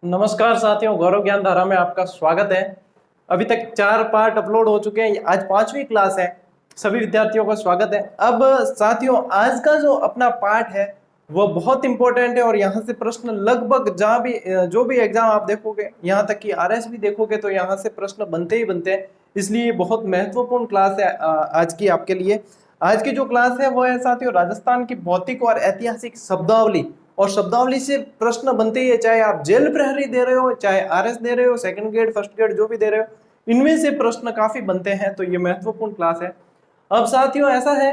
नमस्कार साथियों, गौरव ज्ञान धारा में आपका स्वागत है। अभी तक 4 पार्ट अपलोड हो चुके हैं। आज 5वीं क्लास है। सभी विद्यार्थियों का स्वागत है। अब साथियों, आज का जो अपना पार्ट है वो बहुत इंपॉर्टेंट है और यहाँ से प्रश्न लगभग जहाँ भी जो भी एग्जाम आप देखोगे, यहाँ तक कि आरएस भी देखोगे तो यहाँ से प्रश्न बनते ही बनते हैं। इसलिए बहुत महत्वपूर्ण क्लास है आज की आपके लिए। आज की जो क्लास है वो है साथियों राजस्थान की भौतिक और ऐतिहासिक शब्दावली। और शब्दावली से प्रश्न बनते ही है, चाहे आप जेल प्रहरी दे रहे हो, चाहे आरएस दे रहे हो, सेकंड ग्रेड फर्स्ट ग्रेड जो भी दे रहे हो, इनमें से प्रश्न काफी बनते हैं। तो ये महत्वपूर्ण क्लास है। अब साथियों ऐसा है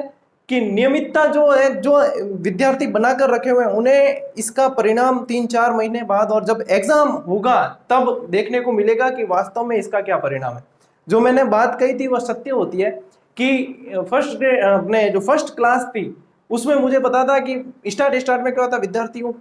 कि नियमितता जो है, जो विद्यार्थी बनाकर रखे हुए हैं, उन्हें इसका परिणाम 3-4 महीने बाद और जब एग्जाम होगा तब देखने को मिलेगा कि वास्तव में इसका क्या परिणाम है। जो मैंने बात कही थी वह सत्य होती है कि अपने जो फर्स्ट क्लास थी उसमें मुझे पता था कि स्टार्ट में क्या होता है, विद्यार्थियों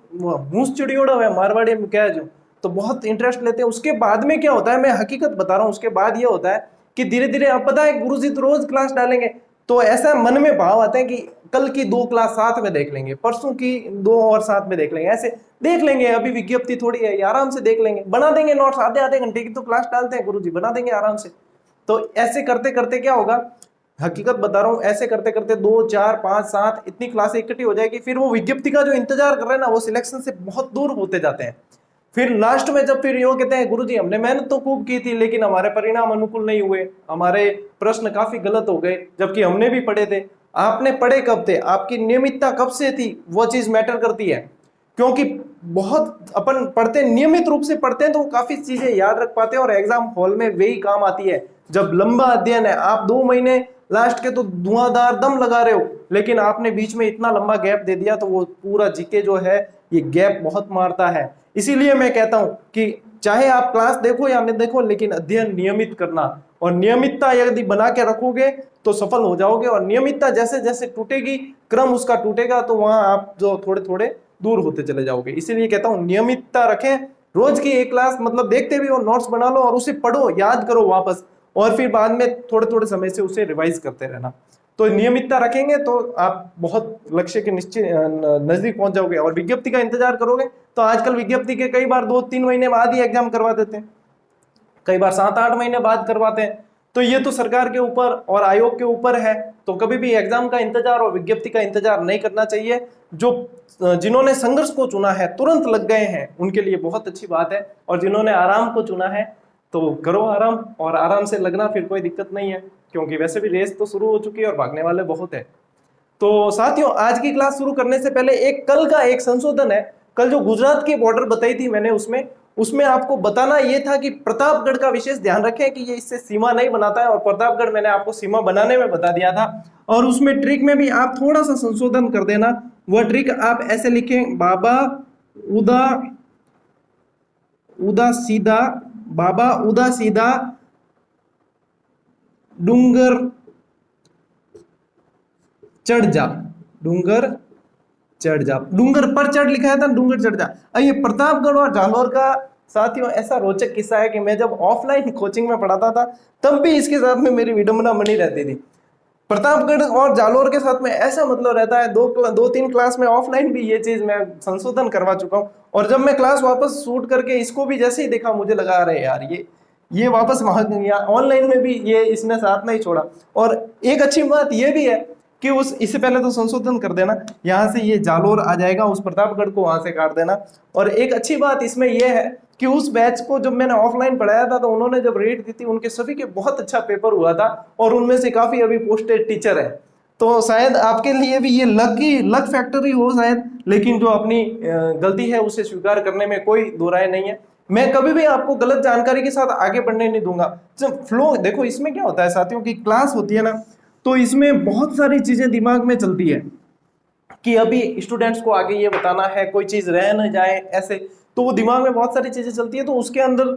मूस चिड़ियोड़ा हुआ मारवाड़ी में क्या है जो, तो बहुत इंटरेस्ट लेते हैं। उसके बाद में क्या होता है, मैं हकीकत बता रहा हूँ, उसके बाद ये होता है कि धीरे धीरे अब पता है गुरुजी तो रोज क्लास डालेंगे, तो ऐसा मन में भाव आते हैं कि कल की 2 क्लास साथ में देख लेंगे, परसों की 2 और साथ में देख लेंगे, ऐसे देख लेंगे। अभी विज्ञप्ति थोड़ी है, आराम से देख लेंगे, बना देंगे नोट्स, आधे आधे घंटे की तो क्लास डालते हैं गुरुजी, बना देंगे आराम से। तो ऐसे करते करते क्या होगा, हकीकत बता रहा हूं, ऐसे करते करते 2, 4, 5, 7 इतनी क्लासें इकट्ठी हो जाएगी। फिर वो विज्ञप्ति का जो इंतजार कर रहे हैं ना, वो सिलेक्शन से बहुत दूर होते जाते हैं। फिर लास्ट में जब फिर यो कहते हैं गुरुजी हमने मेहनत तो खूब की थी लेकिन हमारे परिणाम अनुकूल नहीं हुए, हमारे प्रश्न काफी गलत हो गए, जबकि हमने भी पढ़े थे। आपने पढ़े कब थे, आपकी नियमितता कब से थी, वो चीज मैटर करती है। क्योंकि बहुत अपन पढ़ते नियमित रूप से पढ़ते हैं तो काफी चीजें याद रख पाते हैं और एग्जाम हॉल में वही काम आती है। जब लंबा अध्ययन है, आप 2 महीने लास्ट के तो धुआंधार दम लगा रहे हो, लेकिन आपने बीच में इतना लंबा गैप दे दिया तो वो पूरा जीके जो है ये गैप बहुत मारता है। इसीलिए मैं कहता हूं कि चाहे आप क्लास देखो या नहीं देखो, लेकिन अध्ययन नियमित करना, और नियमितता यदि बना के रखोगे तो सफल हो जाओगे। और नियमितता जैसे जैसे टूटेगी, क्रम उसका टूटेगा, तो वहां आप जो थोड़े थोड़े दूर होते चले जाओगे। इसीलिए कहता हूं नियमितता रखें, रोज की एक क्लास मतलब देखते भी हो, नोट्स बना लो और उसे पढ़ो, याद करो वापस, और फिर बाद में थोड़े थोड़े समय से उसे रिवाइज करते रहना। तो नियमितता रखेंगे तो आप बहुत लक्ष्य के निश्चित नजदीक पहुंच जाओगे। और विज्ञप्ति का इंतजार करोगे तो आजकल विज्ञप्ति के कई बार 2-3 महीने बाद ही एग्जाम करवा देते हैं, कई बार 7-8 महीने बाद करवाते हैं। तो ये तो सरकार के ऊपर और आयोग के ऊपर है। तो कभी भी एग्जाम का इंतजार और विज्ञप्ति का इंतजार नहीं करना चाहिए। जो जिन्होंने संघर्ष को चुना है, तुरंत लग गए हैं, उनके लिए बहुत अच्छी बात है। और जिन्होंने आराम को चुना है तो करो आराम, और आराम से लगना, फिर कोई दिक्कत नहीं है, क्योंकि वैसे भी रेस तो शुरू हो चुकी है और भागने वाले बहुत है। तो साथियों आज की क्लास शुरू करने से पहले कल का एक संशोधन है। कल जो गुजरात की बॉर्डर बताई थी मैंने, उसमें उसमें आपको बताना ये था कि प्रतापगढ़ का विशेष ध्यान रखें कि ये इससे सीमा नहीं बनाता है, और प्रतापगढ़ मैंने आपको सीमा बनाने में बता दिया था। और उसमें ट्रिक में भी आप थोड़ा सा संशोधन कर देना। वह ट्रिक आप ऐसे लिखें, बाबा उदा उदा सीधा, बाबा उदा सीधा डूंगर चढ़ जा, डूंगर चढ़ जा, डूंगर पर चढ़ लिखा था, डूंगर चढ़ जा। ये प्रतापगढ़ और जालोर का साथियों ऐसा रोचक किस्सा है कि मैं जब ऑफलाइन कोचिंग में पढ़ाता था तब भी इसके साथ में मेरी विडंबना बनी रहती थी। प्रतापगढ़ और जालोर के साथ में ऐसा मतलब रहता है, 2-3 क्लास में ऑफलाइन भी ये चीज मैं संशोधन करवा चुका हूँ। और जब मैं क्लास वापस शूट करके इसको भी जैसे ही देखा, मुझे लगा रहे यार ये वापस ऑनलाइन में भी ये इसने साथ नहीं छोड़ा। और एक अच्छी बात ये भी है कि इससे पहले तो संशोधन कर देना, यहाँ से ये जालोर आ जाएगा, उस प्रतापगढ़ को वहां से काट देना। और एक अच्छी बात इसमें यह है कि उस बैच को जब मैंने ऑफलाइन पढ़ाया था तो उन्होंने जब रेट दी थी, उनके सभी के बहुत अच्छा पेपर हुआ था, और उनमें से काफी अभी पोस्टेड टीचर है। तो शायद आपके लिए भी ये लक फैक्टर ही हो शायद, लेकिन जो अपनी गलती है उसे स्वीकार करने में कोई दो राय नहीं है। मैं कभी भी आपको गलत जानकारी के साथ आगे बढ़ने नहीं दूंगा। जब फ्लो देखो, इसमें क्या होता है साथियों की क्लास होती है ना, तो इसमें बहुत सारी चीजें दिमाग में चलती है कि अभी स्टूडेंट्स को आगे ये बताना है, कोई चीज रह न जाए ऐसे, तो वो दिमाग में बहुत सारी चीजें चलती है। तो उसके अंदर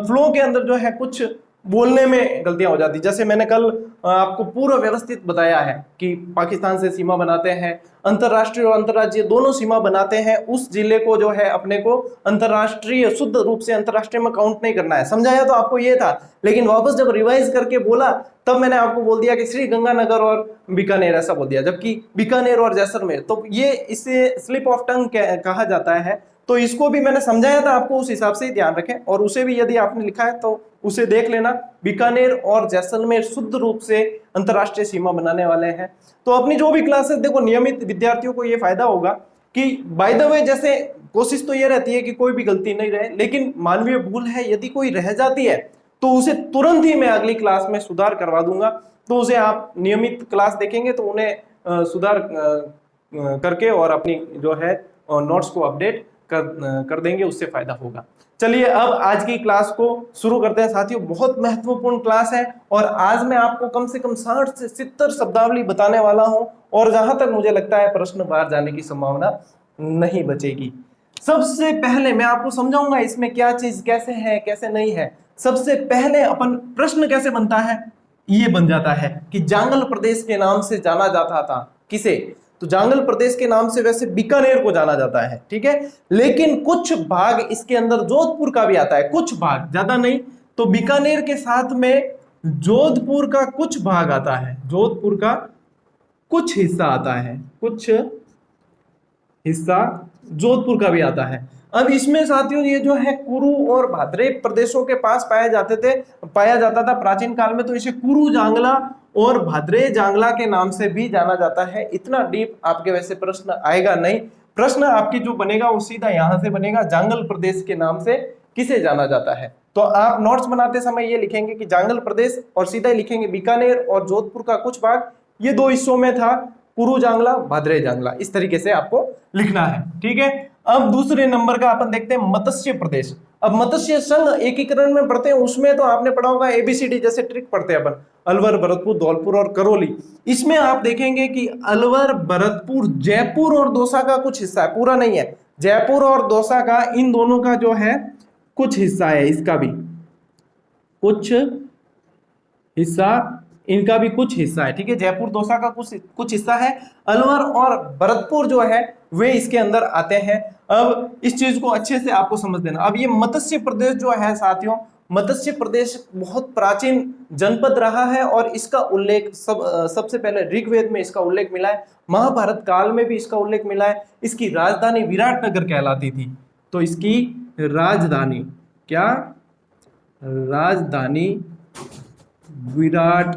फ्लो के अंदर जो है कुछ बोलने में गलतियां हो जाती। जैसे मैंने कल आपको पूरा व्यवस्थित बताया है कि पाकिस्तान से सीमा बनाते हैं, अंतरराष्ट्रीय और अंतरराज्यीय दोनों सीमा बनाते हैं, उस जिले को जो है अपने को अंतरराष्ट्रीय शुद्ध रूप से अंतरराष्ट्रीय में काउंट नहीं करना है। समझाया तो आपको ये था, लेकिन वापस जब रिवाइज करके बोला तब मैंने आपको बोल दिया कि श्री गंगानगर और बीकानेर ऐसा बोल दिया, जबकि बीकानेर और जैसलमेर। तो ये इसे स्लिप ऑफ टंग कहा जाता है। तो इसको भी मैंने समझाया था आपको, उस हिसाब से ही ध्यान रखें। और उसे भी यदि आपने लिखा है तो उसे देख लेना। बीकानेर और जैसलमेर शुद्ध रूप से अंतरराष्ट्रीय सीमा बनाने वाले हैं। तो अपनी जो भी क्लासेस, देखो नियमित विद्यार्थियों को ये फायदा होगा कि बाय द वे, जैसे कोशिश तो ये रहती है कि कोई भी गलती नहीं रहे, लेकिन मानवीय भूल है, यदि कोई रह जाती है तो उसे तुरंत ही मैं अगली क्लास में सुधार करवा दूंगा। तो उसे आप नियमित क्लास देखेंगे तो उन्हें सुधार करके और अपनी जो है नोट्स को अपडेट कर देंगे, उससे फायदा होगा। चलिए अब आज की क्लास को शुरू करते हैं साथियों। बहुत महत्वपूर्ण क्लास है और आज मैं आपको कम से कम 60 से 70 शब्दावली बताने वाला हूं और जहां तक मुझे लगता है प्रश्न बाहर जाने की संभावना नहीं बचेगी। सबसे पहले मैं आपको समझाऊंगा इसमें क्या चीज कैसे है कैसे नहीं है। सबसे पहले अपन प्रश्न कैसे बनता है, ये बन जाता है कि जांगल प्रदेश के नाम से जाना जाता था किसे, तो जांगल प्रदेश के नाम से वैसे बीकानेर को जाना जाता है, ठीक है। लेकिन कुछ भाग इसके अंदर जोधपुर का भी आता है, कुछ भाग, ज्यादा नहीं। तो बीकानेर के साथ में जोधपुर का कुछ भाग आता है, जोधपुर का कुछ हिस्सा आता है, कुछ हिस्सा जोधपुर का भी आता है। अब इसमें साथियों ये जो है कुरु और भाद्रे प्रदेशों के पास पाया जाता था प्राचीन काल में, तो इसे कुरु जांगला और भाद्रे जांगला के नाम से भी जाना जाता है। इतना डीप आपके वैसे प्रश्न आएगा नहीं, प्रश्न आपकी जो बनेगा वो सीधा यहां से बनेगा, जांगल प्रदेश के नाम से किसे जाना जाता है। तो आप नोट्स बनाते समय ये लिखेंगे कि जांगल प्रदेश और सीधा ही लिखेंगे बीकानेर और जोधपुर का कुछ भाग, ये दो हिस्सों में था, कुरु जांगला भाद्रे जांगला, इस तरीके से आपको लिखना है, ठीक है। अब दूसरे नंबर का अपन देखते हैं मत्स्य प्रदेश। अब मत्स्य संघ एकीकरण में पढ़ते हैं, उसमें तो आपने पढ़ा होगा एबीसीडी जैसे ट्रिक पढ़ते हैं अपन, अलवर, भरतपुर, धौलपुर और करौली। इसमें आप देखेंगे कि अलवर, भरतपुर, जयपुर और दौसा का कुछ हिस्सा है, पूरा नहीं है, जयपुर और दौसा का, इन दोनों का जो है कुछ हिस्सा है, इसका भी कुछ हिस्सा, इनका भी कुछ हिस्सा है, ठीक है। जयपुर दौसा का कुछ हिस्सा है, अलवर और भरतपुर जो है वे इसके अंदर आते हैं। अब इस चीज को अच्छे से आपको समझ देना। अब ये मत्स्य प्रदेश जो है साथियों, मत्स्य प्रदेश बहुत प्राचीन जनपद रहा है और इसका उल्लेख सबसे पहले ऋग्वेद में इसका उल्लेख मिला है, महाभारत काल में भी इसका उल्लेख मिला है। इसकी राजधानी विराटनगर कहलाती थी, तो इसकी राजधानी क्या, राजधानी विराट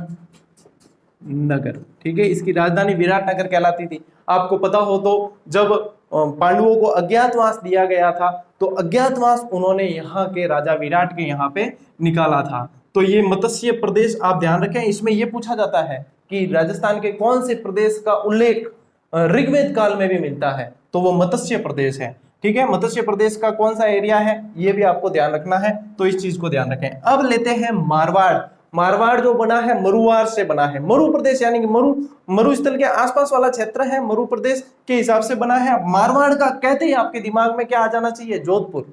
नगर, ठीक है, इसकी राजधानी विराटनगर कहलाती थी। आपको पता हो तो जब पांडवों को अज्ञातवास दिया गया था तो अज्ञातवास उन्होंने यहाँ के राजा विराट के यहाँ पे निकाला था। तो ये मत्स्य प्रदेश आप ध्यान रखें, इसमें ये पूछा जाता है कि राजस्थान के कौन से प्रदेश का उल्लेख ऋग्वेद काल में भी मिलता है, तो वो मत्स्य प्रदेश है, ठीक है। मत्स्य प्रदेश का कौन सा एरिया है ये भी आपको ध्यान रखना है, तो इस चीज को ध्यान रखें। अब लेते हैं मारवाड़। मारवाड़ जो बना है मरुवार से बना है, मरु प्रदेश यानी कि मरुस्थल के आसपास वाला क्षेत्र है, मरु प्रदेश के हिसाब से बना है। मारवाड़ का कहते ही आपके दिमाग में क्या आ जाना चाहिए, जोधपुर।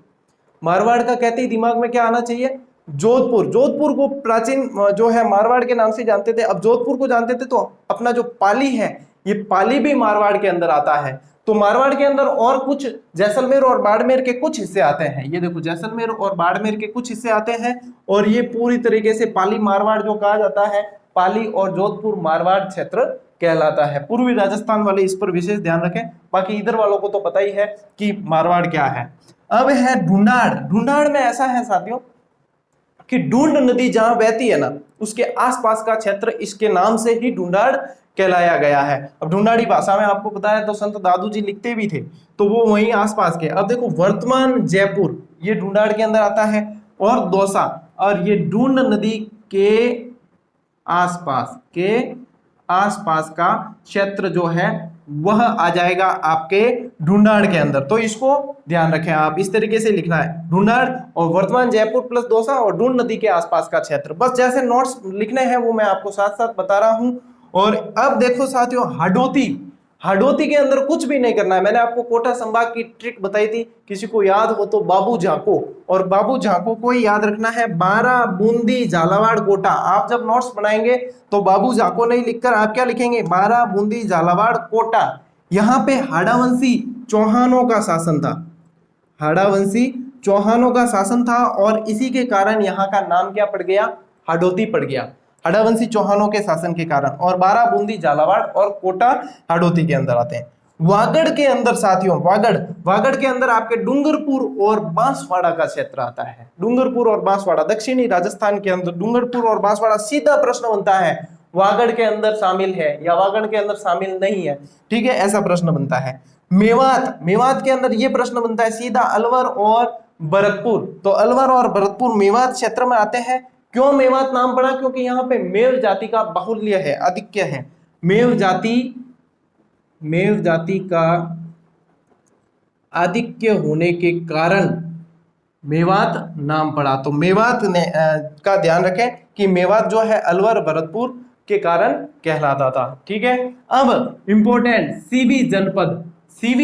मारवाड़ का कहते ही दिमाग में क्या आना चाहिए, जोधपुर। जोधपुर को प्राचीन जो है मारवाड़ के नाम से जानते थे। अब जोधपुर को जानते थे तो अपना जो पाली है, ये पाली भी मारवाड़ के अंदर आता है। तो मारवाड़ के अंदर और कुछ जैसलमेर और बाड़मेर के कुछ हिस्से आते हैं, ये देखो जैसलमेर और बाड़मेर के कुछ हिस्से आते हैं और ये पूरी तरीके से पाली मारवाड़ जो कहा जाता है, पाली और जोधपुर मारवाड़ क्षेत्र कहलाता है। पूर्वी राजस्थान वाले इस पर विशेष ध्यान रखें, बाकी इधर वालों को तो पता ही है कि मारवाड़ क्या है। अब है ढूंढाड़। ढूंढाड़ में ऐसा है साथियों कि ढूंढ नदी जहां बहती है ना, उसके आसपास का क्षेत्र इसके नाम से ही ढूंढाड़ कहलाया गया है। अब ढूंढाड़ी भाषा में आपको पता है तो संत दादू जी लिखते भी थे, तो वो वहीं आसपास के। अब देखो वर्तमान जयपुर ये ढूंढाड़ के अंदर आता है और दौसा, और ये ढूंढ नदी के आसपास का क्षेत्र जो है वह आ जाएगा आपके ढूंढाड़ के अंदर। तो इसको ध्यान रखें, आप इस तरीके से लिखना है, ढूंढाड़ और वर्तमान जयपुर प्लस दौसा और ढूंढ नदी के आसपास का क्षेत्र। बस जैसे नोट्स लिखने हैं वो मैं आपको साथ साथ बता रहा हूं। और अब देखो साथियों हाडोती। हाडोती के अंदर कुछ भी नहीं करना है। मैंने आपको कोटा संभाग की ट्रिक बताई थी, किसी को याद हो तो बाबू झाको, और बाबू झाको को ही याद रखना है। बारा, बूंदी, झालावाड़, कोटा। आप जब नोट्स बनाएंगे तो बाबू झाको नहीं लिखकर आप क्या लिखेंगे, बारा, बूंदी, झालावाड़, कोटा। यहाँ पे हाड़ावंशी चौहानों का शासन था, हाड़ावंशी चौहानों का शासन था और इसी के कारण यहाँ का नाम क्या पड़ गया, हाडोती पड़ गया, हाड़ावंशी चौहानों के शासन के कारण। और बारा, बूंदी, झालावाड़ और कोटा हाडोती के अंदर आते हैं। वागड़ के अंदर साथियों, वागड़ के अंदर आपके डूंगरपुर और बांसवाड़ा का क्षेत्र आता है। डूंगरपुर और बांसवाड़ा दक्षिणी राजस्थान के अंदर डूंगरपुर और बांसवाड़ा। सीधा प्रश्न बनता है वागड़ के अंदर शामिल है या वागड़ के अंदर शामिल नहीं है, ठीक है, ऐसा प्रश्न बनता है। मेवात के अंदर यह प्रश्न बनता है सीधा अलवर और भरतपुर। तो अलवर और भरतपुर मेवात क्षेत्र में आते हैं। क्यों मेवात नाम पड़ा? क्योंकि यहाँ पे मेव जाति का बाहुल्य है, आधिक्य है। मेव जाति का आधिक्य होने के कारण मेवात नाम पड़ा। तो मेवात ने का ध्यान रखें कि मेवात जो है अलवर भरतपुर के कारण कहलाता था, ठीक है। अब इंपॉर्टेंट सीवी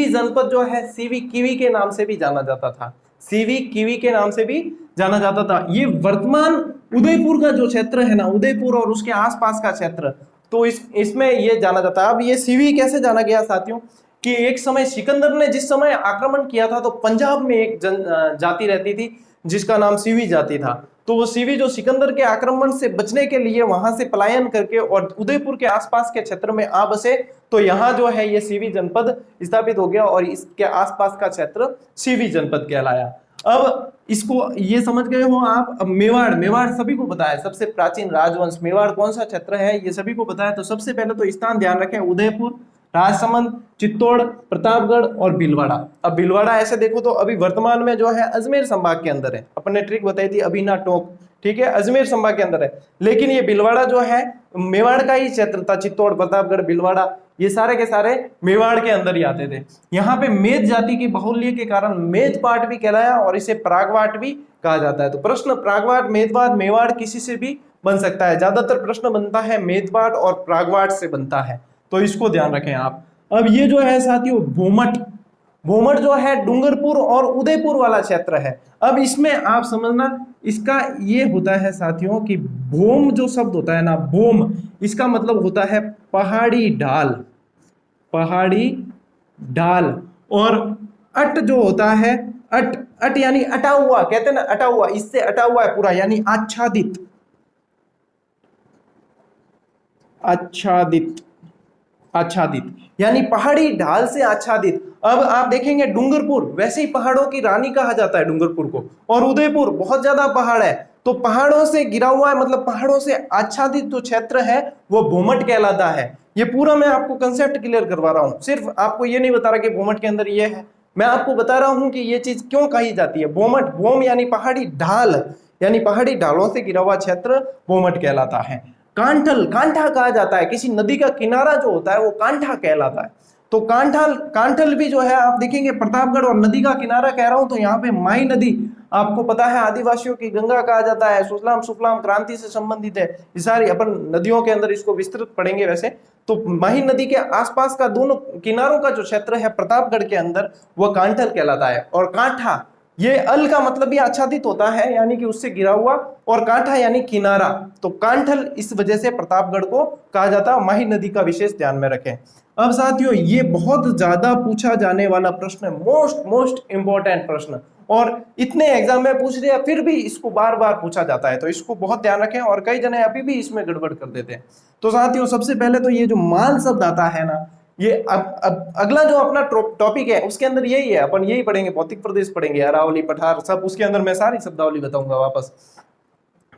जनपद जो है सीवी कीवी के नाम से भी जाना जाता था। सीवी कीवी के नाम से भी जाना जाता था। ये वर्तमान उदयपुर का जो क्षेत्र है ना, उदयपुर और उसके आसपास का क्षेत्र, तो इसमें ये जाना जाता है। अब ये सीवी कैसे जाना गया साथियों कि एक समय सिकंदर ने जिस समय आक्रमण किया था तो पंजाब में एक जाति रहती थी जिसका नाम सीवी जाति था। तो वो सीवी जो सिकंदर के आक्रमण से बचने के लिए वहां से पलायन करके और उदयपुर के आसपास के क्षेत्र में आ बसे, तो यहाँ जो है ये सीवी जनपद स्थापित हो गया और इसके आसपास का क्षेत्र सीवी जनपद कहलाया। अब इसको ये समझ गए हो आप। अब मेवाड़ सभी को पता है, सबसे प्राचीन राजवंश मेवाड़ कौन सा क्षेत्र है ये सभी को पता है। तो सबसे पहले तो स्थान ध्यान रखें, उदयपुर, राजसमंद, चित्तौड़, प्रतापगढ़ और भीलवाड़ा। अब भीलवाड़ा ऐसे देखो तो अभी वर्तमान में जो है अजमेर संभाग के अंदर है। अपन ने ट्रिक बताई थी अभिना टोक, ठीक है, अजमेर संभाग के अंदर है। लेकिन ये भीलवाड़ा जो है मेवाड़ का ही क्षेत्र था। चित्तौड़, प्रतापगढ़, भीलवाड़ा ये सारे के सारे मेवाड़ के अंदर ही आते थे। यहाँ पे मेद जाति की बाहुल्य के कारण मेद पाट भी कहलाया और इसे प्रागवाट भी कहा जाता है। तो प्रश्न प्रागवाट, मेदवाट, मेवाड़ किसी से भी बन सकता है। ज्यादातर प्रश्न बनता है मेदवाट और प्रागवाट से बनता है, तो इसको ध्यान रखें आप। अब ये जो है साथियों भोमट जो है डूंगरपुर और उदयपुर वाला क्षेत्र है। अब इसमें आप समझना इसका ये होता है साथियों कि भोम जो शब्द होता है ना, भोम, इसका मतलब होता है पहाड़ी ढाल। और अट जो होता है, अट यानी अटा हुआ, कहते हैं ना अटा हुआ, इससे अटा हुआ है पूरा, यानी आच्छादित यानी पहाड़ी ढाल से आच्छादित। अब आप देखेंगे डूंगरपुर वैसे ही पहाड़ों की रानी कहा जाता है डूंगरपुर को, और उदयपुर बहुत ज्यादा पहाड़ है तो पहाड़ों से घिरा हुआ है, मतलब पहाड़ों से आच्छादित जो क्षेत्र है वो भोमट कहलाता है। ये पूरा मैं आपको कंसेप्ट क्लियर करवा रहा हूं, सिर्फ आपको ये नहीं बता रहा कि भोमट के अंदर ये है, मैं आपको बता रहा हूं कि ये चीज क्यों कही जाती है। भोम यानी पहाड़ी ढाल, यानी पहाड़ी ढालों से घिरा हुआ क्षेत्र भोमट कहलाता है। कांठा कहा जाता है, किसी नदी का किनारा जो होता है वो कांठा कहलाता है। तो कांठल भी जो है आप देखेंगे प्रतापगढ़, और नदी का किनारा कह रहा हूं तो यहाँ पे माई नदी आपको पता है आदिवासियों की गंगा कहा जाता है, सुजलाम सुफलाम क्रांति से संबंधित है। ये सारी अपन नदियों के अंदर इसको विस्तृत पढ़ेंगे वैसे। तो माही नदी के आसपास का दोनों किनारों का जो क्षेत्र है प्रतापगढ़ के अंदर वह कांठल कहलाता है। और कांठा, ये अल का मतलब भी आच्छादित होता है यानी कि उससे घिरा हुआ, और कांठा यानी किनारा, तो कांठल इस वजह से प्रतापगढ़ को कहा जाता है। माही नदी का विशेष ध्यान में रखें। अब साथियों ये बहुत ज्यादा पूछा जाने वाला प्रश्न है, मोस्ट इंपॉर्टेंट प्रश्न, और इतने एग्जाम में पूछ रहे हैं फिर भी इसको बार बार पूछा जाता है, तो इसको बहुत ध्यान रखें। और कई जने अभी भी इसमें गड़बड़ कर देते हैं। तो साथियों सबसे पहले तो ये जो माल शब्द आता है ना, ये अब अगला जो अपना टॉपिक है उसके अंदर यही है, अपन यही पढ़ेंगे, भौतिक प्रदेश पढ़ेंगे, अरावली पठार सब, उसके अंदर मैं सारी शब्दावली बताऊंगा वापस।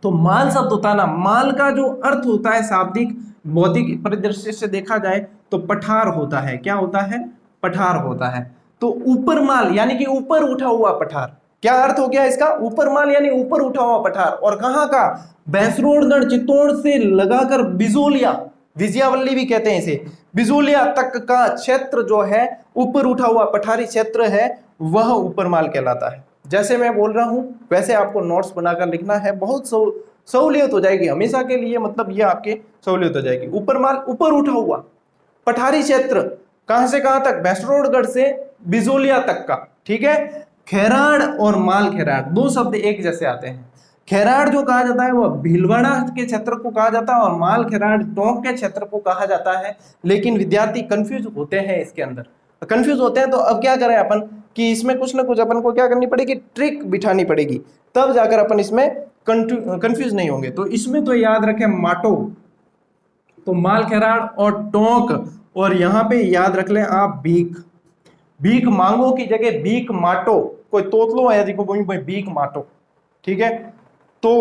तो माल शब्द होता है ना, माल का जो अर्थ होता है शाब्दिक भौतिक परिदृश्य से देखा जाए तो पठार होता है। क्या होता है? पठार होता है। तो ऊपर माल यानी कि ऊपर उठा हुआ पठार, क्या अर्थ हो गया इसका? ऊपर माल यानी ऊपर उठा हुआ पठार। और कहाँ का? भैंसरोडगढ़ चित्तौड़ से लगाकर बिजोलिया, विजयावल्ली भी कहते हैं इसे, बिजोलिया तक का क्षेत्र जो है ऊपर उठा हुआ पठारी क्षेत्र है, वह ऊपर माल कहलाता है। जैसे मैं बोल रहा हूं वैसे आपको नोट्स बनाकर लिखना है, बहुत सहूलियत हो जाएगी हमेशा के लिए, मतलब ये आपके सहूलियत हो जाएगी। ऊपर माल, ऊपर उठा हुआ पठारी क्षेत्र, कहां से कहां तक? भैंसरोडगढ़ से बिजोलिया तक का, ठीक है। खैराड़ और माल खैराड़ दो शब्द एक जैसे आते हैं। खैराड़ जो कहा जाता है वह भीलवाड़ा के क्षेत्र को कहा जाता है, और माल खैराड़ टोंक के क्षेत्र को कहा जाता है। लेकिन विद्यार्थी कंफ्यूज होते हैं, इसके अंदर कंफ्यूज होते हैं। तो अब क्या करें अपन कि इसमें कुछ ना कुछ अपन को क्या करनी पड़ेगी, ट्रिक बिठानी पड़ेगी, तब जाकर अपन इसमें कंफ्यूज नहीं होंगे। तो इसमें तो याद रखें माटो, तो माल खैराड़ और टोंक और यहाँ पे याद रख लें आप भीख। भीख मांगो की जगह भीख माटो, कोई तोतलो है देखो कोई भीख माटो, ठीक है। तो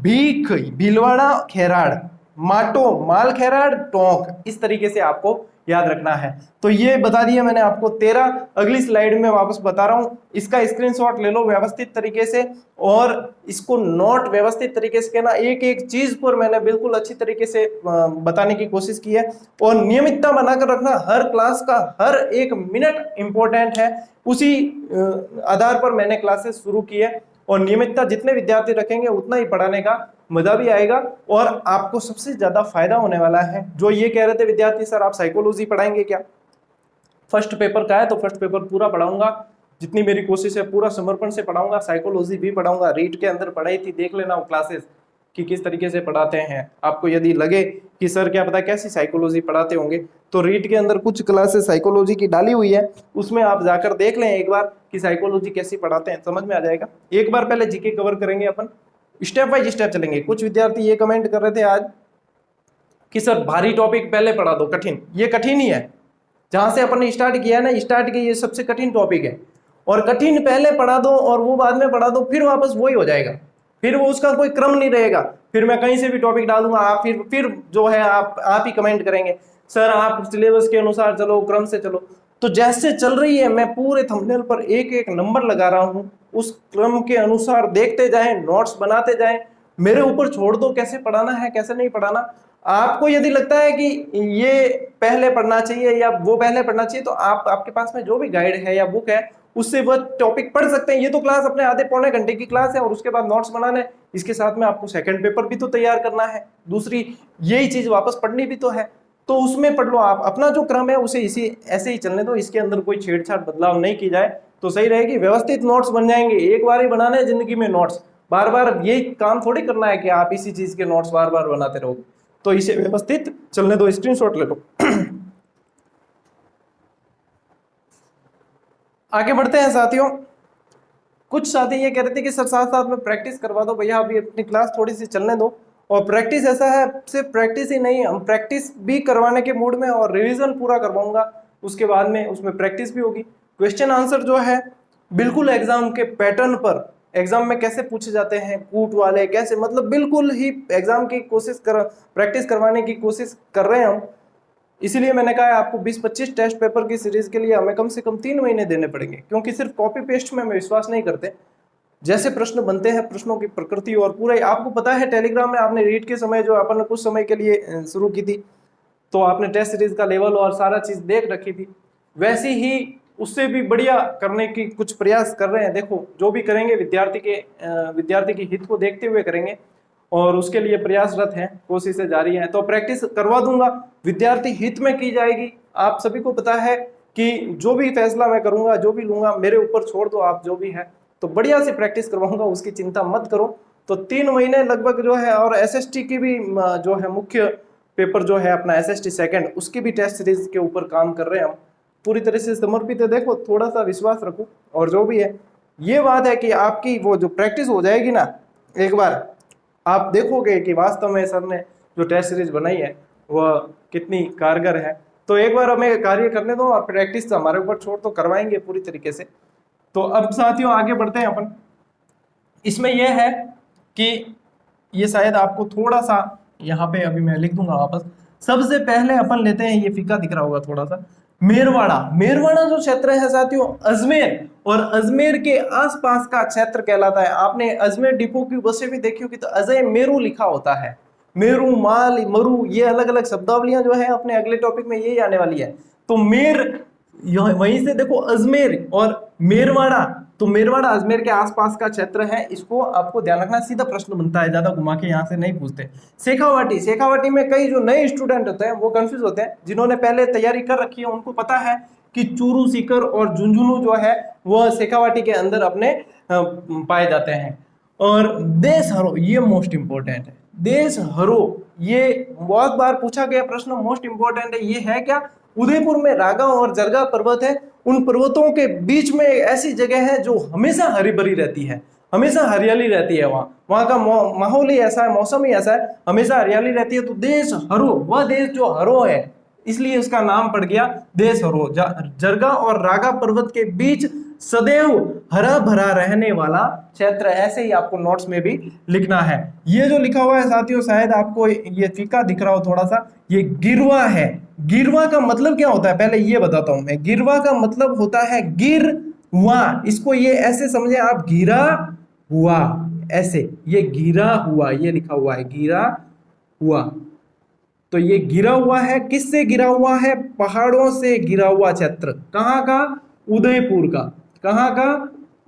भीख भीलवाड़ा खेराड़, माटो माल खेराड़ टोंक, इस तरीके से आपको याद रखना है। तो ये बता दिया मैंने आपको 13। अगली स्लाइड में वापस बता रहा हूं, इसका स्क्रीनशॉट ले लो व्यवस्थित तरीके से और इसको नोट व्यवस्थित तरीके से कहना। एक एक चीज पर मैंने बिल्कुल अच्छी तरीके से बताने की कोशिश की है और नियमितता बनाकर रखना। हर क्लास का हर एक मिनट इंपॉर्टेंट है, उसी आधार पर मैंने क्लासेस शुरू की है और नियमितता जितने विद्यार्थी रखेंगे उतना ही पढ़ाने का मजा भी आएगा और आपको सबसे ज्यादा फायदा होने वाला है। जो ये कह रहे थे विद्यार्थी सर आप साइकोलॉजी पढ़ाएंगे क्या, फर्स्ट पेपर का है तो फर्स्ट पेपर पूरा पढ़ाऊंगा, जितनी मेरी कोशिश है पूरा समर्पण से पढ़ाऊंगा, साइकोलॉजी भी पढ़ाऊंगा। रीड के अंदर पढ़ाई थी, देख लेना वो क्लासेस कि किस तरीके से पढ़ाते हैं। आपको यदि लगे कि सर क्या पता कैसी साइकोलॉजी पढ़ाते होंगे तो रीड के अंदर कुछ क्लासेस साइकोलॉजी की डाली हुई है, उसमें आप जाकर देख लें एक बार कि साइकोलॉजी कैसी पढ़ाते हैं, समझ में आ जाएगा। एक बार पहले जीके कवर करेंगे अपन, स्टेप बाय स्टेप चलेंगे। कुछ विद्यार्थी ये कमेंट कर रहे थे आज कि सर भारी टॉपिक पहले पढ़ा दो, कठिन। ये कठिन ही है, जहां से अपन ने स्टार्ट किया है ना, स्टार्ट की ये सबसे कठिन टॉपिक है और कठिन पहले पढ़ा दो और वो बाद में पढ़ा दो, फिर वापस वही हो जाएगा, फिर वो उसका कोई क्रम नहीं रहेगा। फिर मैं कहीं से भी टॉपिक डाल दूंगा, आप फिर जो है आप ही कमेंट करेंगे सर आप सिलेबस के अनुसार चलो, क्रम से चलो। तो जैसे चल रही है मैं पूरे थंबनेल पर एक एक नंबर लगा रहा हूं, उस क्रम के अनुसार देखते जाएं, नोट्स बनाते जाएं, मेरे ऊपर छोड़ दो कैसे पढ़ाना है कैसे नहीं पढ़ाना। आपको यदि लगता है कि ये पहले पढ़ना चाहिए या वो पहले पढ़ना चाहिए तो आपके पास में जो भी गाइड है या बुक है उससे वो टॉपिक पढ़ सकते हैं। ये तो क्लास अपने आधे पौने घंटे की क्लास है और उसके बाद नोट्स बनाने हैं, इसके साथ में आपको सेकंड पेपर भी तो तैयार करना है, दूसरी यही चीज वापस पढ़नी भी तो है, तो उसमें पढ़ लो आप। अपना जो क्रम है उसे इसी ऐसे ही चलने दो, इसके अंदर कोई छेड़छाड़ बदलाव नहीं की जाए तो सही रहेगी। व्यवस्थित नोट्स बन जाएंगे, एक बार ही बनाने हैं जिंदगी में नोट्स, बार बार यही काम थोड़ी करना है कि आप इसी चीज के नोट्स बार बार बनाते रहोगे, तो इसे व्यवस्थित चलने दो, स्क्रीनशॉट ले लो। आगे बढ़ते हैं साथियों। कुछ साथी ये कह रहे थे कि सर साथ साथ में प्रैक्टिस करवा दो भैया, अभी अपनी क्लास थोड़ी सी चलने दो। और प्रैक्टिस ऐसा है, सिर्फ प्रैक्टिस ही नहीं, हम प्रैक्टिस भी करवाने के मूड में और रिवीजन पूरा करवाऊंगा, उसके बाद में उसमें प्रैक्टिस भी होगी। क्वेश्चन आंसर जो है बिल्कुल एग्जाम के पैटर्न पर, एग्जाम में कैसे पूछे जाते हैं कूट वाले कैसे, मतलब बिल्कुल ही एग्जाम की प्रैक्टिस करवाने की कोशिश कर रहे हैं हम। इसीलिए मैंने कहा आपको 20-25 टेस्ट पेपर की सीरीज के लिए हमें कम से कम 3 महीने देने पड़ेंगे, क्योंकि सिर्फ कॉपी पेस्ट में हम विश्वास नहीं करते। जैसे प्रश्न बनते हैं, प्रश्नों की प्रकृति और पूरा आपको पता है। टेलीग्राम में आपने रीड के समय जो अपन ने कुछ समय के लिए शुरू की थी, तो आपने टेस्ट सीरीज का लेवल और सारा चीज देख रखी थी, वैसे ही उससे भी बढ़िया करने की कुछ प्रयास कर रहे हैं। देखो जो भी करेंगे विद्यार्थी के हित को देखते हुए करेंगे और उसके लिए प्रयासरत हैं, कोशिशें जारी हैं। तो प्रैक्टिस करवा दूंगा, विद्यार्थी हित में की जाएगी। आप सभी को पता है कि जो भी फैसला मैं करूंगा, जो भी लूंगा, मेरे ऊपर छोड़ दो आप जो भी है, तो बढ़िया से प्रैक्टिस करवाऊंगा, उसकी चिंता मत करो। तो 3 महीने लगभग जो है, और एसएसटी की भी जो है मुख्य पेपर जो है अपना एसएसटी सेकंड, उसकी भी टेस्ट सीरीज के ऊपर काम कर रहे हैं हम, पूरी तरह से समर्पित है। देखो थोड़ा सा विश्वास रखो और जो भी है, ये बात है कि आपकी वो जो प्रैक्टिस हो जाएगी ना, एक बार आप देखोगे कि वास्तव में सर ने जो टेस्ट सीरीज बनाई है वह कितनी कारगर है। तो एक बार हमें कार्य करने दो और प्रैक्टिस तो हमारे ऊपर छोड़ तो करवाएंगे पूरी तरीके से। तो अब साथियों आगे बढ़ते हैं अपन। इसमें यह है कि ये शायद आपको थोड़ा सा यहाँ पे अभी मैं लिख दूंगा वापस। सबसे पहले अपन लेते हैं, ये फीका दिख रहा होगा थोड़ा सा, मेरवाड़ा। मेरवाड़ा जो क्षेत्र है साथियों अजमेर और अजमेर के आसपास का क्षेत्र कहलाता है। आपने अजमेर डिपो की बसें भी देखी होगी तो अजय मेरू लिखा होता है, मेरू माल मरु, ये अलग अलग शब्दावलियां जो है अपने अगले टॉपिक में यही आने वाली है। तो मेर वहीं से देखो अजमेर और मेरवाड़ा, तो मेरवाड़ा अजमेर के आसपास का क्षेत्र है, इसको आपको ध्यान रखना। सीधा प्रश्न बनता है, ज्यादा घुमा के यहाँ से नहीं पूछते। शेखावाटी, शेखावाटी में कई जो नए स्टूडेंट होते हैं वो कंफ्यूज होते हैं, जिन्होंने पहले तैयारी कर रखी है उनको पता है कि चूरू सीकर और झुंझुनू जो है वह शेखावाटी के अंदर अपने पाए जाते हैं। और देश हरो, ये मोस्ट इंपोर्टेंट है, देश हरो, ये बहुत बार पूछा गया प्रश्न, मोस्ट इंपोर्टेंट है। ये है क्या? उदयपुर में रागा और जरगा पर्वत है, उन पर्वतों के बीच में ऐसी जगह है जो हमेशा हरी भरी रहती है, हमेशा हरियाली रहती है। वहां का माहौल ही ऐसा है, मौसम ही ऐसा है, हमेशा हरियाली रहती है। तो देश हरो, वह देश जो हरो है, इसलिए उसका नाम पड़ गया देशहरो। जरगा और रागा पर्वत के बीच सदैव हरा भरा रहने वाला क्षेत्र, ऐसे ही आपको नोट्स में भी लिखना है। ये जो लिखा हुआ है साथियों, शायद आपको ये फीका दिख रहा हो थोड़ा सा, ये गिरवा है। गिरवा का मतलब क्या होता है पहले ये बताता हूं मैं। गिरवा का मतलब होता है गिर हुआ, इसको ये ऐसे समझे आप, गिरा हुआ, ऐसे, ये गिरा हुआ, ये लिखा हुआ है गिरा हुआ। तो ये गिरा हुआ है, किससे गिरा हुआ है? पहाड़ों से गिरा हुआ क्षेत्र। कहाँ का? उदयपुर का। कहाँ का?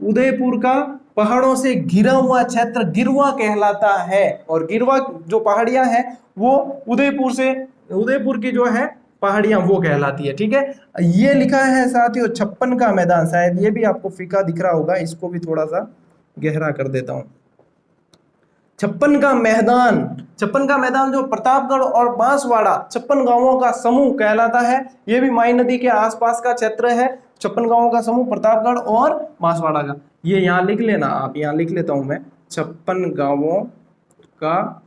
उदयपुर का पहाड़ों से घिरा हुआ क्षेत्र गिरवा कहलाता है। और गिरवा जो पहाड़ियां हैं वो उदयपुर की जो है पहाड़ियां वो कहलाती है। ठीक है, ये लिखा है साथियों 56 का मैदान, शायद ये भी आपको फीका दिख रहा होगा, इसको भी थोड़ा सा गहरा कर देता हूं। 56 का मैदान जो प्रतापगढ़ और बांसवाड़ा 56 गांवों का समूह कहलाता है। ये भी माई नदी के आसपास का क्षेत्र है। 56 गांवों का समूह प्रतापगढ़ और बांसवाड़ा का, ये यहाँ लिख लेना आप, यहाँ लिख लेता हूं मैं, 56 गांवों का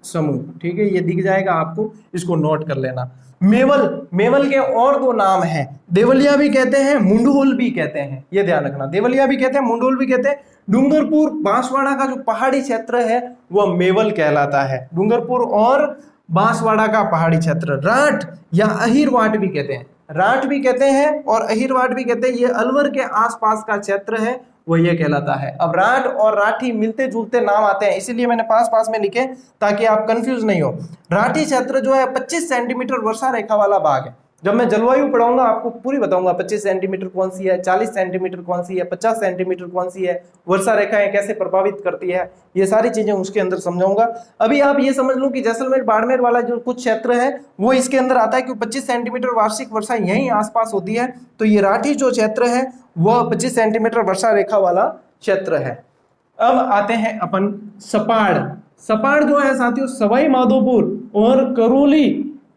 समूह। ठीक है, ये दिख जाएगा आपको, इसको नोट कर लेना। मेवल के और दो नाम हैं, देवलिया भी कहते हैं, मुंडोल भी कहते हैं, ये ध्यान रखना। देवलिया भी कहते हैं, मुंडोल भी कहते हैं। डूंगरपुर बांसवाड़ा का जो पहाड़ी क्षेत्र है वह मेवल कहलाता है। डूंगरपुर और बांसवाड़ा का पहाड़ी क्षेत्र। राठ या अहिरवाट भी कहते हैं, राठ भी कहते हैं और अहिरवाट भी कहते हैं। ये अलवर के आसपास का क्षेत्र है, वो ये कहलाता है। अब राठ और राठी मिलते जुलते नाम आते हैं, इसीलिए मैंने पास में लिखे ताकि आप कंफ्यूज नहीं हो। राठी क्षेत्र जो है 25 सेंटीमीटर वर्षा रेखा वाला भाग है। जब मैं जलवायु पढ़ाऊंगा आपको पूरी बताऊंगा 25 सेंटीमीटर कौन सी है, 40 सेंटीमीटर कौन सी है, 50 सेंटीमीटर कौन सी है, वर्षा रेखाएं कैसे प्रभावित करती है, ये सारी चीजें उसके अंदर समझाऊंगा। अभी आप ये समझ लो कि जैसलमेर बाड़मेर वाला जो कुछ क्षेत्र है वो इसके अंदर आता है, क्योंकि 25 सेंटीमीटर वार्षिक वर्षा यहीं आसपास होती है। तो ये राठी जो क्षेत्र है वह 25 सेंटीमीटर वर्षा रेखा वाला क्षेत्र है। अब आते हैं अपन सपाड़ जो है साथियों सवाई माधोपुर और करौली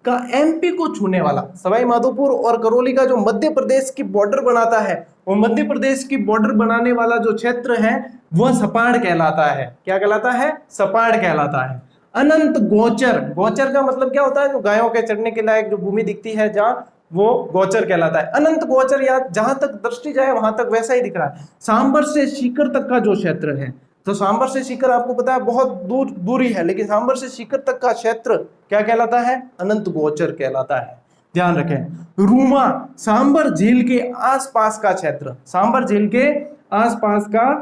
का एमपी को छूने वाला, सवाई माधोपुर और करौली का जो मध्य प्रदेश की बॉर्डर बनाता है, वो मध्य प्रदेश की बॉर्डर बनाने वाला जो क्षेत्र है वह सपाड़ कहलाता है। क्या कहलाता है? सपाड़ कहलाता है। अनंत गोचर का मतलब क्या होता है? जो गायों के चढ़ने के लायक जो भूमि दिखती है जहाँ, वो गोचर कहलाता है। अनंत गोचर या जहां तक दृष्टि जाए वहां तक वैसा ही दिख रहा है। सांबर से सीकर तक का जो क्षेत्र है, तो सांबर से सीकर आपको पता है बहुत दूरी है, लेकिन सांबर से सीकर तक का क्षेत्र क्या कहलाता है? अनंत गोचर कहलाता है। ध्यान रखें। रूमा सांबर झील के आसपास का क्षेत्र, सांबर झील के आसपास का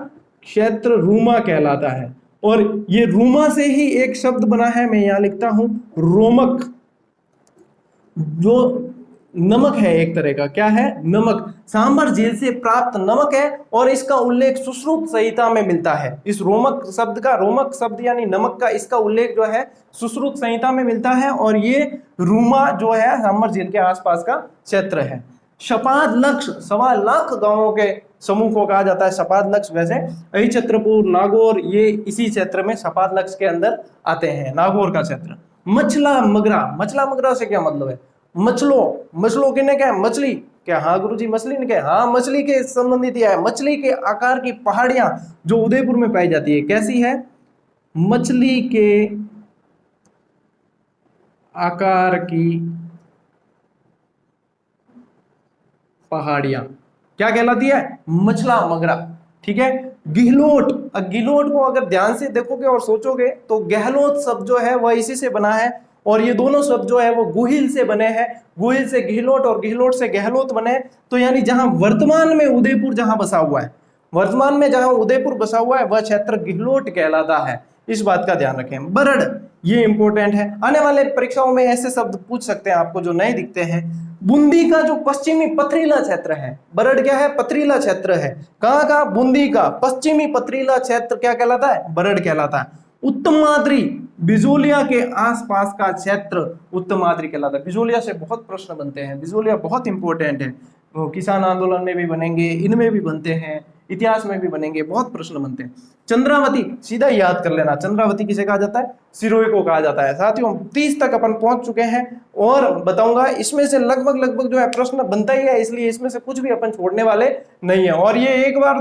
क्षेत्र रूमा कहलाता है। और ये रूमा से ही एक शब्द बना है, मैं यहां लिखता हूं रोमक, जो नमक है एक तरह का। क्या है? नमक। सांबर झील से प्राप्त नमक है और इसका उल्लेख सुश्रुत संहिता में मिलता है। इस रोमक शब्द यानी नमक का, इसका उल्लेख जो है सुश्रुत संहिता में मिलता है। और ये रूमा जो है सांबर झील के आसपास का क्षेत्र है। शपाद लक्ष्य 1.25 लाख गांवों के समूह को कहा जाता है शपाद लक्ष्य। वैसे अहिछत्रपुर, नागौर ये इसी क्षेत्र में शपाद लक्ष्य के अंदर आते हैं, नागौर का क्षेत्र। मछला मगरा से क्या मतलब है? मछलो किन्ने क्या है? मछली। क्या? हाँ गुरुजी मछली ने क्या? हाँ मछली के संबंधित है। मछली के आकार की पहाड़ियां जो उदयपुर में पाई जाती है, कैसी है? मछली के आकार की पहाड़ियां क्या कहलाती है? मछला मगरा। ठीक है। गिहलोत को अगर ध्यान से देखोगे और सोचोगे तो गहलोत शब्द जो है वह इसी से बना है। और ये दोनों शब्द जो है वो गुहिल से बने हैं, गुहिल से गिहलोत और गिहलोत से गहलोत बने। तो यानी जहां वर्तमान में उदयपुर जहां बसा हुआ है, वर्तमान में जहां उदयपुर बसा हुआ है वह क्षेत्र गिहलोत कहलाता है। इस बात का ध्यान रखें। बरड़ ये इंपॉर्टेंट है, आने वाले परीक्षाओं में ऐसे शब्द पूछ सकते हैं आपको जो नहीं दिखते हैं। बूंदी का जो पश्चिमी पथरीला क्षेत्र है, बरड़ क्या है? पथरीला क्षेत्र है। कहाँ का? बूंदी का पश्चिमी पथरीला क्षेत्र क्या कहलाता है? बरड़ कहलाता है। उत्तमाद्रि बिजोलिया के आसपास का क्षेत्र उत्तमाद्रि कहलाता है। बिजोलिया से बहुत प्रश्न बनते हैं, बिजोलिया बहुत इंपॉर्टेंट है। किसान आंदोलन में भी बनेंगे, इनमें भी बनते हैं, इतिहास में भी बनेंगे, बहुत प्रश्न बनते हैं। चंद्रावती सीधा याद कर लेना, चंद्रावती किसे कहा जाता है, सिरोही को कहा जाता है। साथियों 30 तक अपन पहुंच चुके हैं और बताऊंगा इसमें से लगभग जो है प्रश्न बनता ही है, इसलिए इसमें से कुछ भी अपन छोड़ने वाले नहीं है। और ये एक बार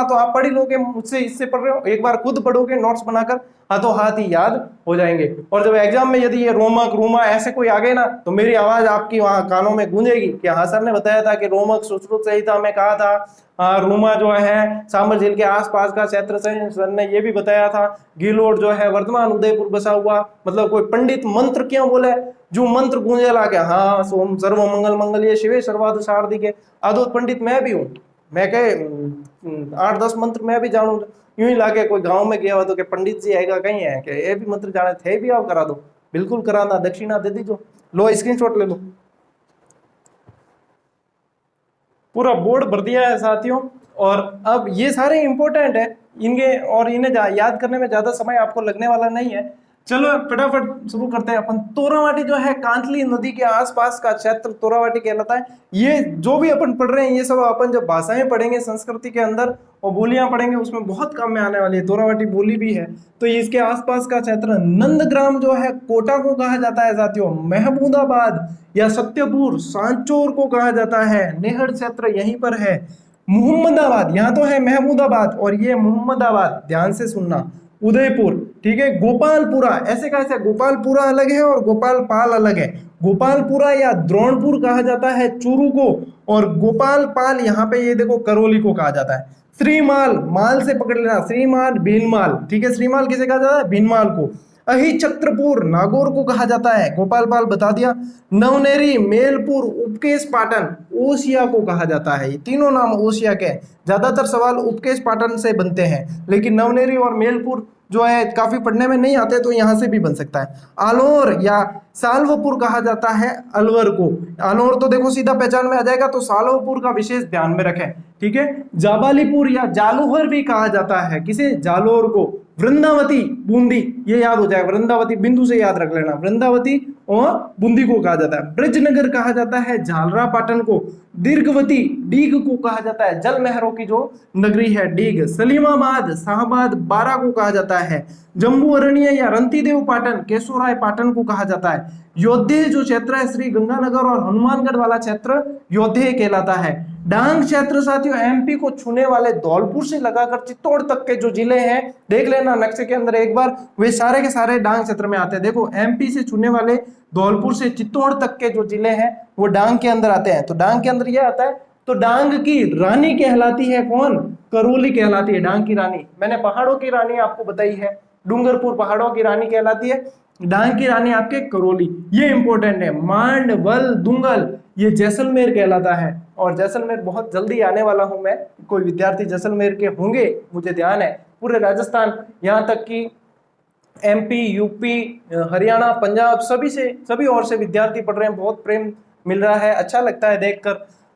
तो आप पढ़ ही लोगे, मुझसे इससे पढ़ रहे हो, एक बार खुद पढ़ोगे नोट्स बनाकर, हाथों हाथ ही याद हो जाएंगे। और जब एग्जाम में यदि ये रोमक रूमा ऐसे कोई आ गए ना, तो मेरी आवाज आपकी वहां कानों में गूंजेगी कि हाँ सर ने बताया था कि रोमक सुश्रुत संहिता में कहा था, रूमा जो है सांबर झील के आसपास का क्षेत्र से, सर ने ये भी बताया था, गीलोड जो है वर्तमान उदयपुर बसा हुआ। मतलब कोई पंडित मंत्र क्यों बोले, जो मंत्र गूंजे ला के हाँ सोम सर्व मंगल मंगल शिवे सर्वाध सारधिके, अद्भुत पंडित मैं भी हूँ, मैं कहे 8-10 मंत्र मैं भी जानू, यूं ही लाके कोई गांव में गया हुआ तो कि पंडित जी आएगा कहीं है कि ये भी मंत्र जाने थे भी, आप करा दो, बिल्कुल कराना, दक्षिणा दे दीजो, लो स्क्रीनशॉट ले लो। पूरा बोर्ड भर दिया है साथियों। और अब ये सारे इंपॉर्टेंट है इनके, और इन्हें याद करने में ज्यादा समय आपको लगने वाला नहीं है। चलो फटाफट शुरू करते हैं अपन। तोरावाटी जो है कांतली नदी के आसपास का क्षेत्र तोरावाटी कहलाता है। ये जो भी अपन पढ़ रहे हैं ये सब अपन जब भाषाएं पढ़ेंगे संस्कृति के अंदर और बोलियां पढ़ेंगे उसमें बहुत काम में आने वाली है, तोरावाटी बोली भी है। तो इसके आसपास का क्षेत्र नंदग्राम जो है कोटा को कहा जाता है साथियों, महमूदाबाद या सत्यपुर सांचौर को कहा जाता है, नेहर क्षेत्र यहीं पर है, मोहम्मदाबाद यहाँ तो है महमूदाबाद और ये मोहम्मदाबाद, ध्यान से सुनना, उदयपुर, ठीक है, गोपालपुरा, ऐसे कैसे गोपालपुरा अलग है और गोपालपाल अलग है, गोपालपुरा या द्रोणपुर कहा जाता है चूरू को, और गोपालपाल यहाँ पे ये देखो करौली को कहा जाता है। श्रीमाल, माल से पकड़ लेना, श्रीमाल भीनमाल, ठीक है, श्रीमाल किसे कहा जाता है, भीनमाल को। अहिचक्रपुर नागौर को कहा जाता है, गोपालपाल बता दिया। नवनेरी, मेलपुर, उपकेश पाटन ओसिया को कहा जाता है। ये तीनों नाम ओसिया के, ज्यादातर सवाल उपकेश पाटन से बनते हैं, लेकिन नवनेरी और मेलपुर जो है काफी पढ़ने में नहीं आते तो यहाँ से भी बन सकता है। आलोर या साल्वपुर कहा जाता है अलवर को, आलोर तो देखो सीधा पहचान में आ जाएगा, तो साल्वपुर का विशेष ध्यान में रखें, ठीक है। जाबालीपुर या जालोहर भी कहा जाता है, किसे, जालोर को। वृंदावती, बूंदी, ये याद हो जाएगा, वृंदावती बिंदु से याद रख लेना, वृंदावती और बूंदी को कहा जाता है। ब्रजनगर कहा जाता है झालरा पाटन को। दीर्घवती, डीग को कहा जाता है, जल महरों की जो नगरी है डीग। सलीमाबाद, शाहबाद, बारा को कहा जाता है। जम्बू अरण्य या रंतीदेव पाटन, केशोराय पाटन को कहा जाता है। योद्धे जो क्षेत्र है श्री गंगानगर और हनुमानगढ़ वाला क्षेत्र योद्धे कहलाता है। डांग क्षेत्र साथियों एमपी को छूने वाले धौलपुर से लगाकर चित्तौड़ तक के जो जिले हैं, देख लेना नक्शे के अंदर एक बार, वे सारे के सारे डांग क्षेत्र में आते हैं। देखो एमपी से छूने वाले धौलपुर से चित्तौड़ तक के जो जिले हैं वो डांग के अंदर आते हैं। तो डांग के अंदर ये आता है। तो डांग की रानी कहलाती है कौन, करौली कहलाती है डांग की रानी। मैंने पहाड़ों की रानी आपको बताई है, डूंगरपुर पहाड़ों की रानी कहलाती है, डांग की रानी आपके करौली। ये इंपॉर्टेंट है। मांड, वल, दुंगल ये जैसलमेर कहलाता है, और जैसलमेर बहुत जल्दी आने वाला हूं मैं, कोई विद्यार्थी जैसलमेर के होंगे मुझे ध्यान है। पूरे राजस्थान यहाँ तक कि एमपी, यूपी, हरियाणा, पंजाब सभी और से विद्यार्थी पढ़ रहे हैं, बहुत प्रेम मिल रहा है, अच्छा लगता है देखकर।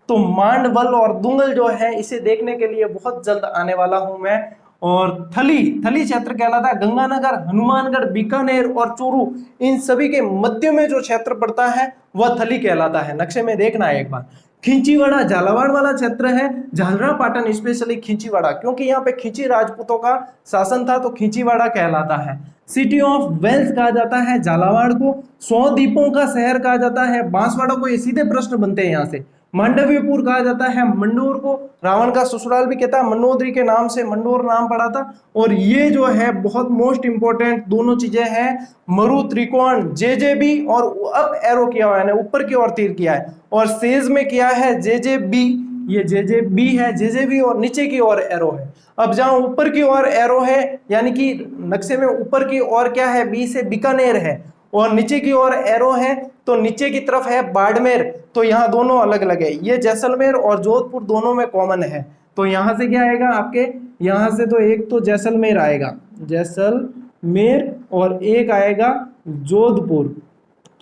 तो मांड, वल और दुंगल जो है इसे देखने के लिए बहुत जल्द आने वाला हूं मैं। और थली क्षेत्र कहलाता है गंगानगर, हनुमानगढ़, बीकानेर और चूरू, इन सभी के मध्य में जो क्षेत्र पड़ता है वह थली कहलाता है। नक्शे में देखना है एक बार। खिंचीवाड़ा झालावाड़ वाला क्षेत्र है, झालरा पाटन स्पेशली खिंचीवाड़ा, क्योंकि यहाँ पे खिंची राजपूतों का शासन था तो खिंचीवाड़ा कहलाता है। सिटी ऑफ वेल्स कहा जाता है झालावाड़ को। 100 द्वीपों का शहर कहा जाता है बांसवाड़ा को। ये सीधे प्रश्न बनते हैं यहाँ से। मांडव्यपुर कहा जाता है मंडोर को, रावण का ससुराल भी कहता है, मनोदरी के नाम से मंडोर नाम पड़ा था। और ये जो है बहुत मोस्ट इंपोर्टेंट दोनों चीजें हैं, मरु त्रिकोण जेजेबी और अप एरो किया हुआ है, ऊपर की ओर तीर किया है, और सेज में किया है जेजेबी, ये जेजेबी है जेजेबी, और नीचे की ओर एरो है। अब जहां ऊपर की ओर एरो है यानी कि नक्शे में ऊपर की ओर क्या है, बी से बीकानेर है, और नीचे की ओर एरो है तो नीचे की तरफ है बाड़मेर। तो यहाँ दोनों अलग अलग है, ये जैसलमेर और जोधपुर दोनों में कॉमन है। तो यहाँ से क्या आएगा आपके, यहाँ से तो एक तो जैसलमेर आएगा, जैसलमेर, और एक आएगा जोधपुर।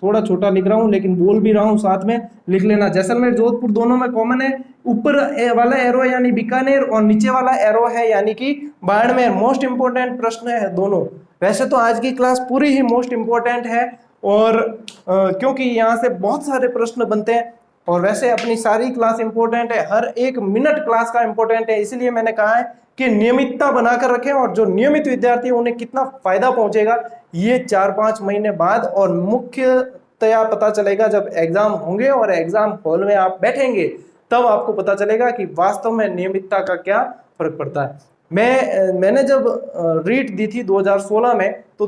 थोड़ा छोटा लिख रहा हूँ लेकिन बोल भी रहा हूँ, साथ में लिख लेना। जैसलमेर जोधपुर दोनों में कॉमन है। ऊपर वाला एरो यानी बीकानेर और नीचे वाला एरो है यानी कि बाड़मेर। मोस्ट इंपोर्टेंट प्रश्न है दोनों। वैसे तो आज की क्लास पूरी ही मोस्ट इंपोर्टेंट है, और क्योंकि यहाँ से बहुत सारे प्रश्न बनते हैं, और वैसे अपनी सारी क्लास इंपॉर्टेंट है, हर एक मिनट क्लास का इंपॉर्टेंट है, इसलिए मैंने कहा है कि नियमितता बनाकर रखें। और जो नियमित विद्यार्थी है उन्हें कितना फायदा पहुंचेगा ये 4-5 महीने बाद और मुख्यतया पता चलेगा जब एग्जाम होंगे और एग्जाम हॉल में आप बैठेंगे, तब आपको पता चलेगा कि वास्तव में नियमितता का क्या फर्क पड़ता है। मैंने जब रीट दी थी 2016 में, तो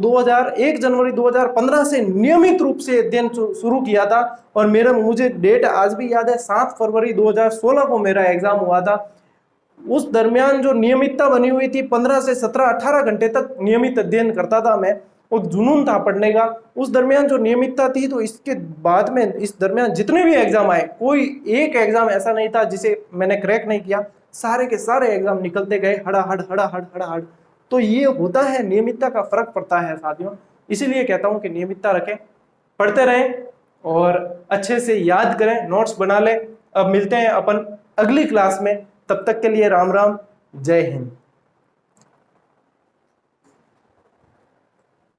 1 जनवरी 2015 से नियमित रूप से अध्ययन शुरू किया था। और मुझे डेट आज भी याद है, 7 फरवरी 2016 को मेरा एग्जाम हुआ था। उस दरमियान जो नियमितता बनी हुई थी, 15 से 17-18 घंटे तक नियमित अध्ययन करता था मैं, और जुनून था पढ़ने का। उस दरमियान जो नियमितता थी, तो इसके बाद में इस दरमियान जितने भी एग्जाम आए, कोई एक एग्जाम ऐसा नहीं था जिसे मैंने क्रैक नहीं किया। सारे के सारे एग्जाम निकलते गए हड़ाहड़ हड़ाहड़ हड़ाहड़। तो ये होता है, नियमितता का फर्क पड़ता है साथियों। इसीलिए कहता हूं कि नियमितता रखें, पढ़ते रहें और अच्छे से याद करें, नोट्स बना लें। अब मिलते हैं अपन अगली क्लास में, तब तक के लिए राम राम, जय हिंद।